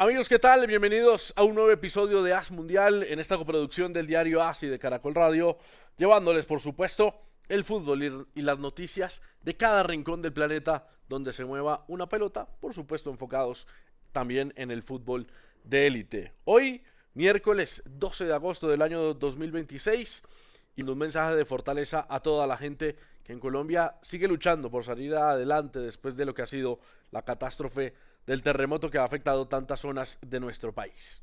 Amigos, ¿qué tal? Bienvenidos a un nuevo episodio de As Mundial en esta coproducción del diario As y de Caracol Radio, llevándoles, por supuesto, el fútbol y las noticias de cada rincón del planeta donde se mueva una pelota, por supuesto enfocados también en el fútbol de élite. Hoy, miércoles 12 de agosto del año 2026, y un mensaje de fortaleza a toda la gente que en Colombia sigue luchando por salir adelante después de lo que ha sido la catástrofe del terremoto que ha afectado tantas zonas de nuestro país.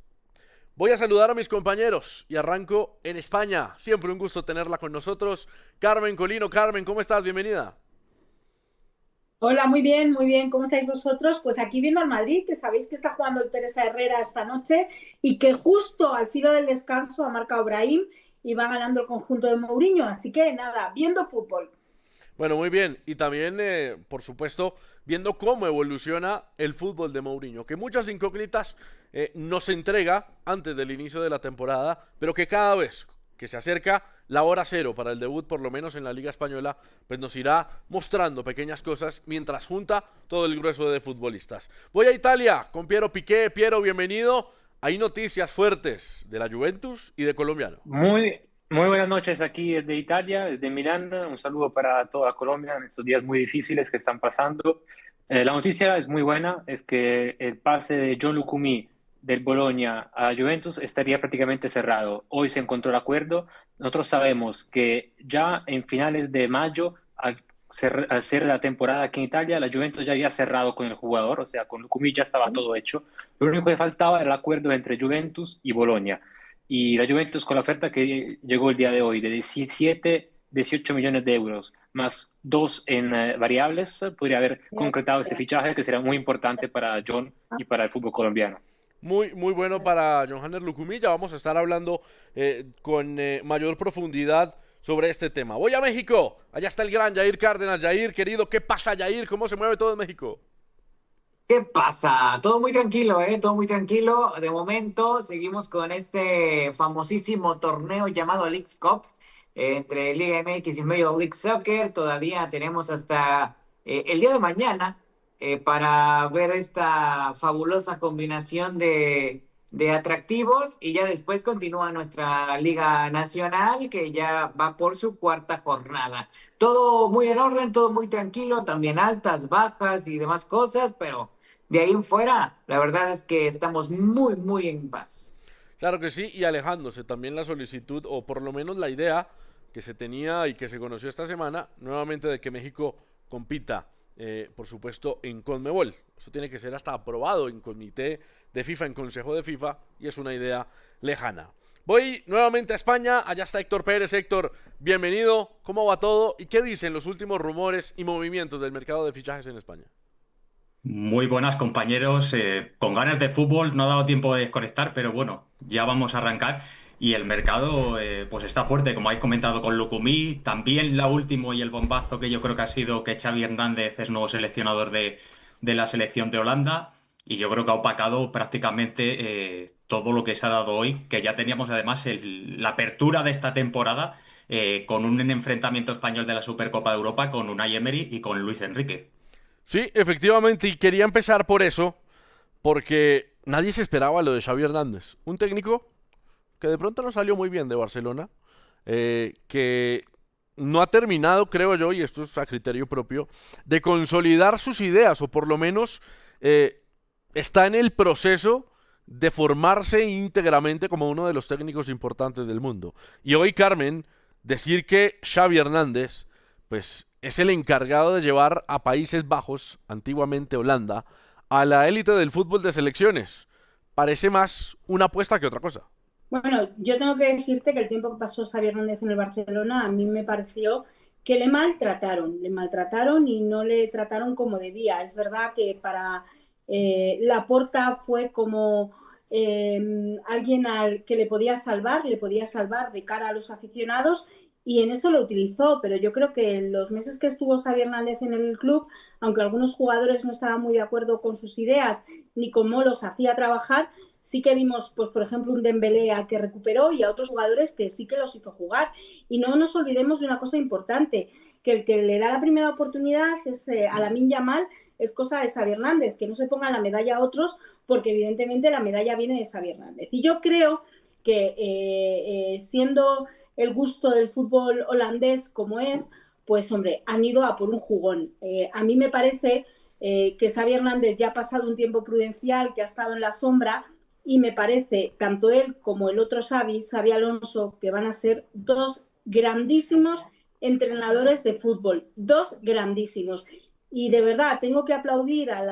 Voy a saludar a mis compañeros y arranco en España. Siempre un gusto tenerla con nosotros. Carmen Colino. Carmen, ¿cómo estás? Bienvenida. Hola, muy bien, muy bien. ¿Cómo estáis vosotros? Pues aquí viendo al Madrid, que sabéis que está jugando el Teresa Herrera esta noche y que justo al filo del descanso ha marcado Brahim y va ganando el conjunto de Mourinho. Así que nada, viendo fútbol. Bueno, muy bien. Y también, por supuesto, viendo cómo evoluciona el fútbol de Mourinho, que muchas incógnitas nos entrega antes del inicio de la temporada, pero que cada vez que se acerca la hora cero para el debut, por lo menos en la Liga Española, pues nos irá mostrando pequeñas cosas mientras junta todo el grueso de futbolistas. Voy a Italia con Piero Piqué. Piero, bienvenido. Hay noticias fuertes de la Juventus y de Colombiano. Muy buenas noches aquí desde Italia, desde Milán. Un saludo para toda Colombia en estos días muy difíciles que están pasando. La noticia es muy buena, es que el pase de John Lucumí del Bologna a Juventus estaría prácticamente cerrado. Hoy se encontró el acuerdo. Nosotros sabemos que ya en finales de mayo, al ser la temporada aquí en Italia, la Juventus ya había cerrado con el jugador, o sea, con Lucumí ya estaba todo hecho. Lo único que faltaba era el acuerdo entre Juventus y Bologna. Y la Juventus con la oferta que llegó el día de hoy de 17, 18 millones de euros, más dos en variables, podría haber concretado este fichaje que será muy importante para John y para el fútbol colombiano. Muy, muy bueno para Johannes Lucumí. Ya vamos a estar hablando con mayor profundidad sobre este tema. Voy a México. Allá está el gran Jair Cárdenas. Jair, querido, ¿qué pasa, Jair? ¿Cómo se mueve todo en México? ¿Qué pasa? Todo muy tranquilo, ¿eh? Todo muy tranquilo. De momento seguimos con este famosísimo torneo llamado Leagues Cup entre Liga MX y Major League Soccer. Todavía tenemos hasta el día de mañana para ver esta fabulosa combinación de atractivos y ya después continúa nuestra Liga Nacional que ya va por su cuarta jornada. Todo muy en orden, todo muy tranquilo, también altas, bajas y demás cosas, pero de ahí en fuera, la verdad es que estamos muy, muy en paz. Claro que sí, y alejándose también la solicitud, o por lo menos la idea que se tenía y que se conoció esta semana, nuevamente de que México compita, por supuesto, en Conmebol. Eso tiene que ser hasta aprobado en comité de FIFA, en Consejo de FIFA, y es una idea lejana. Voy nuevamente a España, allá está Héctor Pérez. Héctor, bienvenido, ¿cómo va todo? ¿Y qué dicen los últimos rumores y movimientos del mercado de fichajes en España? Muy buenas compañeros, con ganas de fútbol, no ha dado tiempo de desconectar, pero bueno, ya vamos a arrancar y el mercado pues está fuerte, como habéis comentado con Lucumí, también la último y el bombazo que yo creo que ha sido que Xavi Hernández es nuevo seleccionador de la selección de Holanda y yo creo que ha opacado prácticamente todo lo que se ha dado hoy, que ya teníamos además la apertura de esta temporada con un enfrentamiento español de la Supercopa de Europa con Unai Emery y con Luis Enrique. Sí, efectivamente, y quería empezar por eso, porque nadie se esperaba lo de Xavi Hernández. Un técnico que de pronto no salió muy bien de Barcelona, que no ha terminado, creo yo, y esto es a criterio propio, de consolidar sus ideas, o por lo menos está en el proceso de formarse íntegramente como uno de los técnicos importantes del mundo. Y hoy, Carmen, decir que Xavi Hernández, pues es el encargado de llevar a Países Bajos, antiguamente Holanda, a la élite del fútbol de selecciones, parece más una apuesta que otra cosa. Bueno, yo tengo que decirte que el tiempo que pasó Xavi Hernández en el Barcelona a mí me pareció que le maltrataron y no le trataron como debía. Es verdad que para Laporta fue como alguien al que le podía salvar de cara a los aficionados y en eso lo utilizó, pero yo creo que en los meses que estuvo Xavi Hernández en el club, aunque algunos jugadores no estaban muy de acuerdo con sus ideas ni cómo los hacía trabajar, sí que vimos, pues, por ejemplo, un Dembélé al que recuperó y a otros jugadores que sí que los hizo jugar. Y no nos olvidemos de una cosa importante, que el que le da la primera oportunidad es a Lamine Yamal, es cosa de Xavi Hernández, que no se pongan la medalla a otros, porque evidentemente la medalla viene de Xavi Hernández. Y yo creo que siendo el gusto del fútbol holandés como es, pues hombre, han ido a por un jugón. A mí me parece que Xavi Hernández ya ha pasado un tiempo prudencial, que ha estado en la sombra, y me parece, tanto él como el otro Xavi Alonso, que van a ser dos grandísimos entrenadores de fútbol, dos grandísimos. Y de verdad, tengo que aplaudir a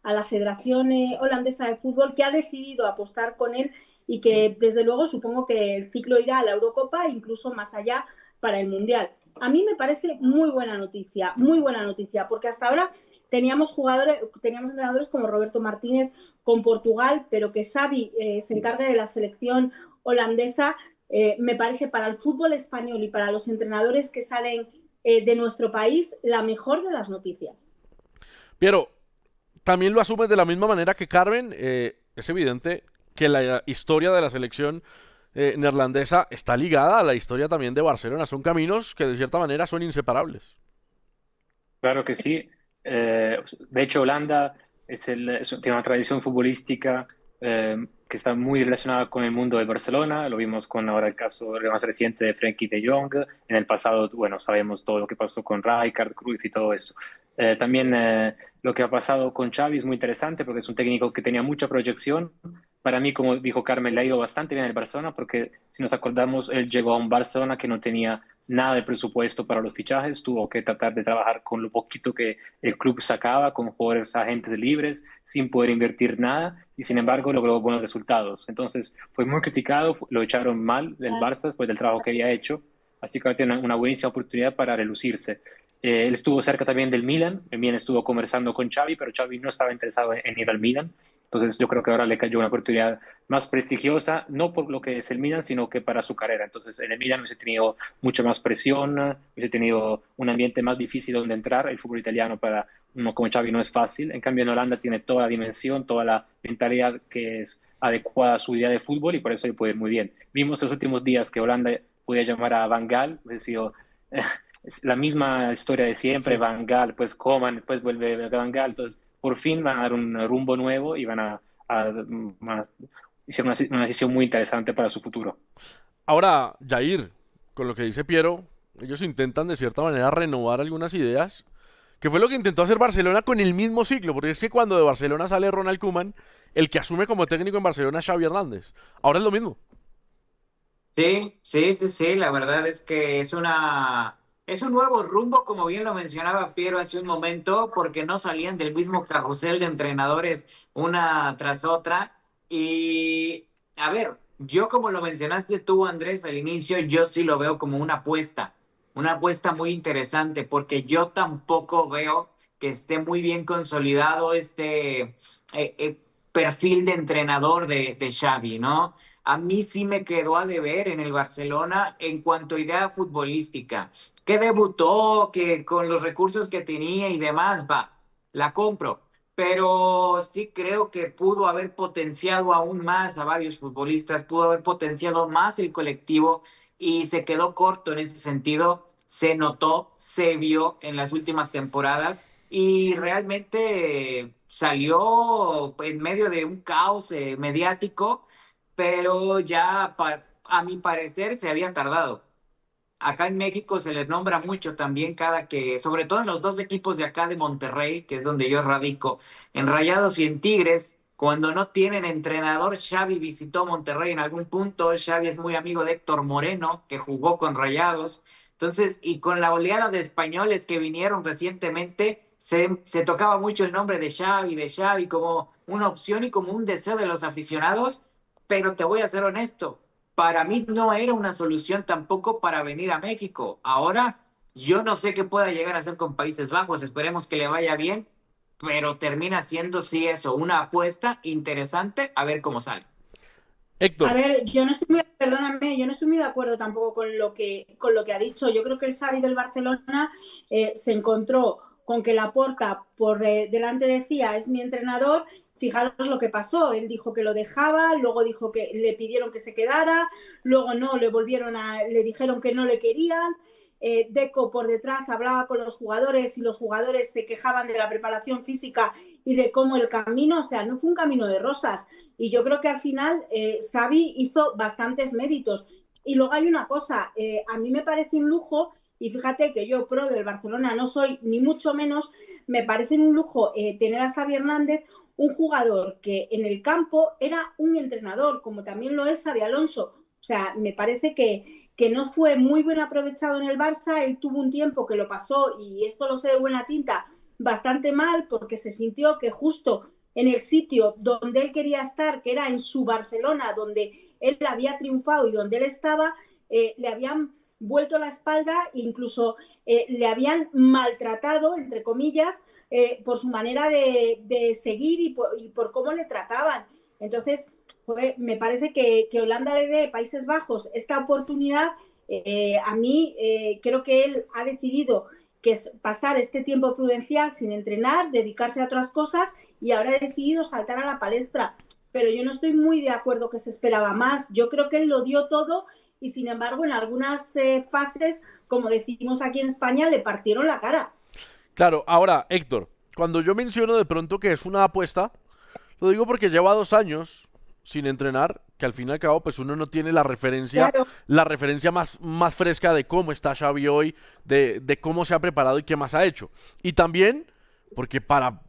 la Federación Holandesa de Fútbol, que ha decidido apostar con él y que desde luego supongo que el ciclo irá a la Eurocopa e incluso más allá para el Mundial. A mí me parece muy buena noticia, porque hasta ahora teníamos entrenadores como Roberto Martínez con Portugal, pero que Xavi se encargue de la selección holandesa, me parece para el fútbol español y para los entrenadores que salen de nuestro país la mejor de las noticias. Piero, también lo asumes de la misma manera que Carmen. Es evidente que la historia de la selección neerlandesa está ligada a la historia también de Barcelona. Son caminos que de cierta manera son inseparables. Claro que sí. De hecho, Holanda tiene una tradición futbolística que está muy relacionada con el mundo de Barcelona. Lo vimos con ahora el caso más reciente de Frenkie de Jong. En el pasado, bueno, sabemos todo lo que pasó con Rijkaard, Cruyff y todo eso. También lo que ha pasado con Xavi es muy interesante porque es un técnico que tenía mucha proyección. Para mí, como dijo Carmen, le ha ido bastante bien el Barcelona porque si nos acordamos, él llegó a un Barcelona que no tenía nada de presupuesto para los fichajes, tuvo que tratar de trabajar con lo poquito que el club sacaba, con jugadores agentes libres, sin poder invertir nada, y sin embargo logró buenos resultados. Entonces fue muy criticado, lo echaron mal del Barça después del trabajo que había hecho, así que ahora tiene una buenísima oportunidad para relucirse. Él estuvo cerca también del Milan, el Milan estuvo conversando con Xavi, pero Xavi no estaba interesado en ir al Milan, entonces yo creo que ahora le cayó una oportunidad más prestigiosa, no por lo que es el Milan, sino que para su carrera. Entonces en el Milan hubiese tenido mucha más presión, hubiese tenido un ambiente más difícil donde entrar. El fútbol italiano para uno como Xavi no es fácil, en cambio en Holanda tiene toda la dimensión, toda la mentalidad que es adecuada a su idea de fútbol y por eso le puede ir muy bien. Vimos en los últimos días que Holanda podía llamar a Van Gaal, es decir, es la misma historia de siempre, Sí. Van Gaal, pues Koeman, después vuelve Van Gaal, entonces por fin van a dar un rumbo nuevo y van a hicieron una decisión muy interesante para su futuro. Ahora, Jair, con lo que dice Piero, ellos intentan de cierta manera renovar algunas ideas, que fue lo que intentó hacer Barcelona con el mismo ciclo, porque es que cuando de Barcelona sale Ronald Koeman, el que asume como técnico en Barcelona es Xavi Hernández. Ahora es lo mismo. Sí, la verdad es que es un nuevo rumbo, como bien lo mencionaba Piero hace un momento, porque no salían del mismo carrusel de entrenadores una tras otra. Y, a ver, yo como lo mencionaste tú, Andrés, al inicio, yo sí lo veo como una apuesta muy interesante, porque yo tampoco veo que esté muy bien consolidado este perfil de entrenador de Xavi, ¿no? A mí sí me quedó a deber en el Barcelona en cuanto a idea futbolística. Que debutó, que con los recursos que tenía y demás, va, la compro. Pero sí creo que pudo haber potenciado aún más a varios futbolistas, pudo haber potenciado más el colectivo y se quedó corto en ese sentido. Se notó, se vio en las últimas temporadas y realmente salió en medio de un caos mediático, pero ya a mi parecer se había tardado. Acá en México se les nombra mucho también sobre todo en los dos equipos de acá de Monterrey, que es donde yo radico, en Rayados y en Tigres, cuando no tienen entrenador. Xavi visitó Monterrey en algún punto. Xavi es muy amigo de Héctor Moreno, que jugó con Rayados. Entonces, y con la oleada de españoles que vinieron recientemente, se tocaba mucho el nombre de Xavi como una opción y como un deseo de los aficionados, pero te voy a ser honesto, para mí no era una solución tampoco para venir a México. Ahora, yo no sé qué pueda llegar a hacer con Países Bajos, esperemos que le vaya bien, pero termina siendo, sí, eso, una apuesta interesante, a ver cómo sale. A Héctor, ver, perdóname, yo no estoy muy de acuerdo tampoco con lo que ha dicho. Yo creo que el Xavi del Barcelona se encontró con que Laporta por delante decía es mi entrenador. Fijaros lo que pasó, él dijo que lo dejaba, luego dijo que le pidieron que se quedara, luego no, le dijeron que no le querían. Deco por detrás hablaba con los jugadores y los jugadores se quejaban de la preparación física y de cómo el camino, o sea, no fue un camino de rosas. Y yo creo que al final Xavi hizo bastantes méritos. Y luego hay una cosa, a mí me parece un lujo, y fíjate que yo pro del Barcelona no soy ni mucho menos, me parece un lujo tener a Xavi Hernández, un jugador que en el campo era un entrenador, como también lo es Xabi Alonso. O sea, me parece que no fue muy bien aprovechado en el Barça, él tuvo un tiempo que lo pasó, y esto lo sé de buena tinta, bastante mal, porque se sintió que justo en el sitio donde él quería estar, que era en su Barcelona, donde él había triunfado y donde él estaba, le habían vuelto la espalda, incluso le habían maltratado, entre comillas, por su manera de seguir y por cómo le trataban. Entonces, me parece que Holanda le dé Países Bajos esta oportunidad. A mí creo que él ha decidido que es pasar este tiempo prudencial sin entrenar, dedicarse a otras cosas, y ahora ha decidido saltar a la palestra. Pero yo no estoy muy de acuerdo que se esperaba más. Yo creo que él lo dio todo y, sin embargo, en algunas fases, como decimos aquí en España, le partieron la cara. Claro, ahora, Héctor, cuando yo menciono de pronto que es una apuesta, lo digo porque lleva 2 años sin entrenar, que al fin y al cabo pues uno no tiene Claro. la referencia más fresca de cómo está Xavi hoy, de cómo se ha preparado y qué más ha hecho. Y también porque para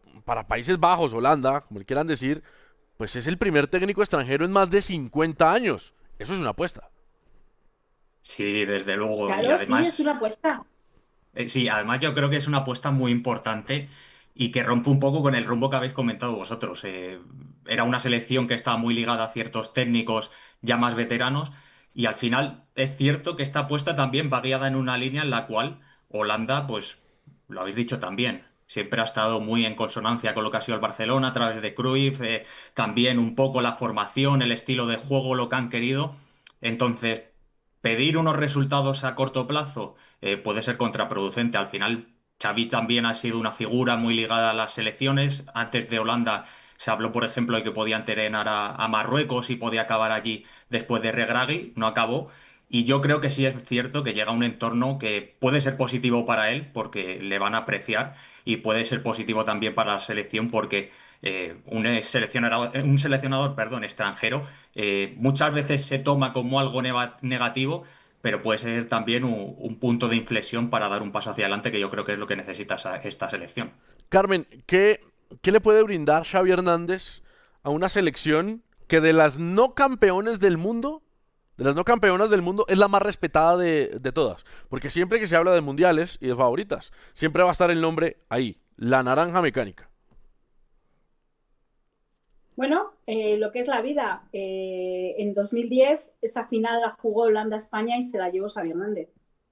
Países Bajos, Holanda, como le quieran decir, pues es el primer técnico extranjero en más de 50 años. Eso es una apuesta. Sí, desde luego. Y Claro, sí, es además, una apuesta. sí, además yo creo que es una apuesta muy importante y que rompe un poco con el rumbo que habéis comentado vosotros. Era una selección que estaba muy ligada a ciertos técnicos ya más veteranos y al final es cierto que esta apuesta también va guiada en una línea en la cual Holanda, pues lo habéis dicho también, siempre ha estado muy en consonancia con lo que ha sido el Barcelona a través de Cruyff, también un poco la formación, el estilo de juego, lo que han querido. Entonces, pedir unos resultados a corto plazo puede ser contraproducente. Al final, Xavi también ha sido una figura muy ligada a las selecciones. Antes de Holanda se habló, por ejemplo, de que podía entrenar a Marruecos y podía acabar allí después de Regragui. No acabó. Y yo creo que sí es cierto que llega a un entorno que puede ser positivo para él porque le van a apreciar y puede ser positivo también para la selección porque un seleccionador, perdón, extranjero muchas veces se toma como algo negativo, pero puede ser también un punto de inflexión para dar un paso hacia adelante, que yo creo que es lo que necesita esta selección. Carmen, ¿qué le puede brindar Xavi Hernández a una selección que de las no campeones del mundo, de las no campeonas del mundo, es la más respetada de todas? Porque siempre que se habla de mundiales y de favoritas, siempre va a estar el nombre ahí, la naranja mecánica. Bueno, lo que es la vida. En 2010 esa final la jugó Holanda-España y se la llevó Xavi Hernández,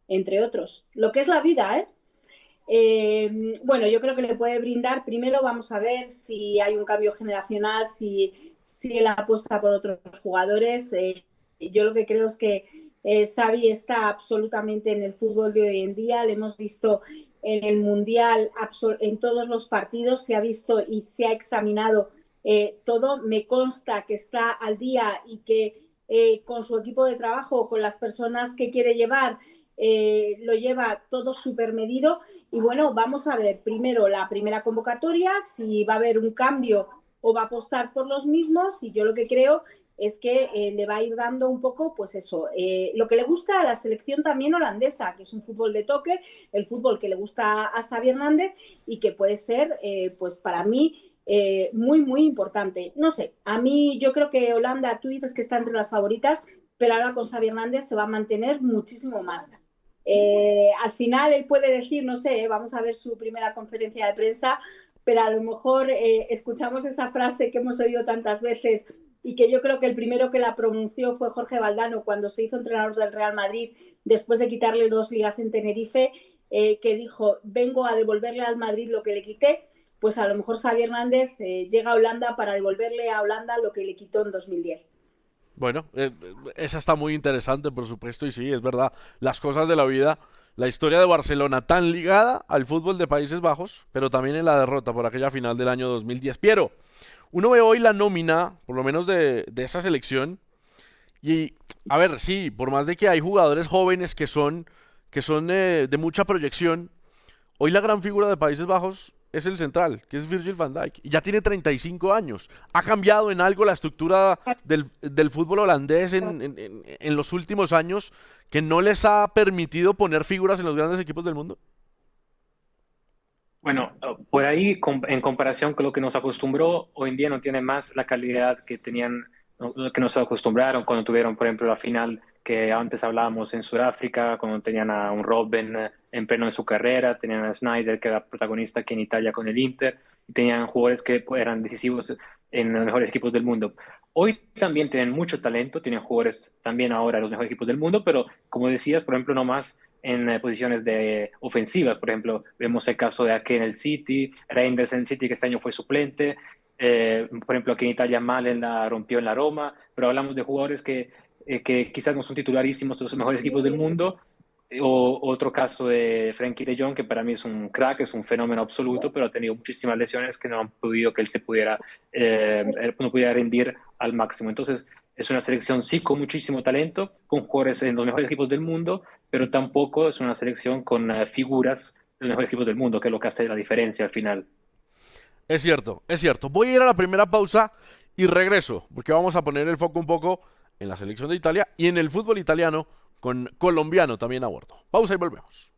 entre otros. Lo que es la vida, ¿eh? Bueno, yo creo que le puede brindar. Primero vamos a ver si hay un cambio generacional, si él apuesta por otros jugadores. Yo lo que creo es que Xavi está absolutamente en el fútbol de hoy en día. Le hemos visto en el Mundial, en todos los partidos, se ha visto y se ha examinado todo. Me consta que está al día y que con su equipo de trabajo, con las personas que quiere llevar, lo lleva todo súper medido. Y bueno, vamos a ver primero la primera convocatoria, si va a haber un cambio o va a apostar por los mismos. Y yo lo que creo es que le va a ir dando un poco, pues eso, lo que le gusta a la selección también holandesa, que es un fútbol de toque, el fútbol que le gusta a Xavi Hernández y que puede ser, pues para mí, muy, muy importante. No sé, a mí yo creo que Holanda, tú dices que está entre las favoritas, pero ahora con Xavi Hernández se va a mantener muchísimo más. Al final él puede decir, no sé, vamos a ver su primera conferencia de prensa, pero a lo mejor escuchamos esa frase que hemos oído tantas veces y que yo creo que el primero que la pronunció fue Jorge Valdano cuando se hizo entrenador del Real Madrid después de quitarle 2 ligas en Tenerife, que dijo, vengo a devolverle al Madrid lo que le quité. Pues a lo mejor Xavi Hernández llega a Holanda para devolverle a Holanda lo que le quitó en 2010. Bueno, esa está muy interesante, por supuesto, y sí, es verdad, las cosas de la vida, la historia de Barcelona tan ligada al fútbol de Países Bajos, pero también en la derrota por aquella final del año 2010. Piero, uno ve hoy la nómina, por lo menos de esa selección, y a ver, sí, por más de que hay jugadores jóvenes que son de mucha proyección. Hoy la gran figura de Países Bajos es el central, que es Virgil van Dijk, y ya tiene 35 años. ¿Ha cambiado en algo la estructura del fútbol holandés en los últimos años que no les ha permitido poner figuras en los grandes equipos del mundo? Bueno, por ahí, en comparación con lo que nos acostumbró, hoy en día no tiene más la calidad que tenían, que nos acostumbraron cuando tuvieron, por ejemplo, la final que antes hablábamos en Sudáfrica, cuando tenían a un Robben en pleno de su carrera, tenían a Sneijder, que era protagonista aquí en Italia con el Inter, y tenían jugadores que eran decisivos en los mejores equipos del mundo. Hoy también tienen mucho talento, tienen jugadores también ahora en los mejores equipos del mundo, pero como decías, por ejemplo, no más en posiciones de ofensivas. Por ejemplo, vemos el caso de Ake en el City, Reinders en el City, que este año fue suplente. Por ejemplo, aquí en Italia Malen la rompió en la Roma, pero hablamos de jugadores que quizás no son titularísimos de los mejores equipos del mundo. O otro caso de Frenkie de Jong, que para mí es un crack, es un fenómeno absoluto, pero ha tenido muchísimas lesiones que no han podido que él no pudiera rendir al máximo. Entonces, es una selección sí con muchísimo talento, con jugadores en los mejores equipos del mundo, pero tampoco es una selección con figuras de los mejores equipos del mundo, que es lo que hace la diferencia al final. Es cierto, es cierto. Voy a ir a la primera pausa y regreso, porque vamos a poner el foco un poco en la selección de Italia y en el fútbol italiano con colombiano también a bordo. Pausa y volvemos.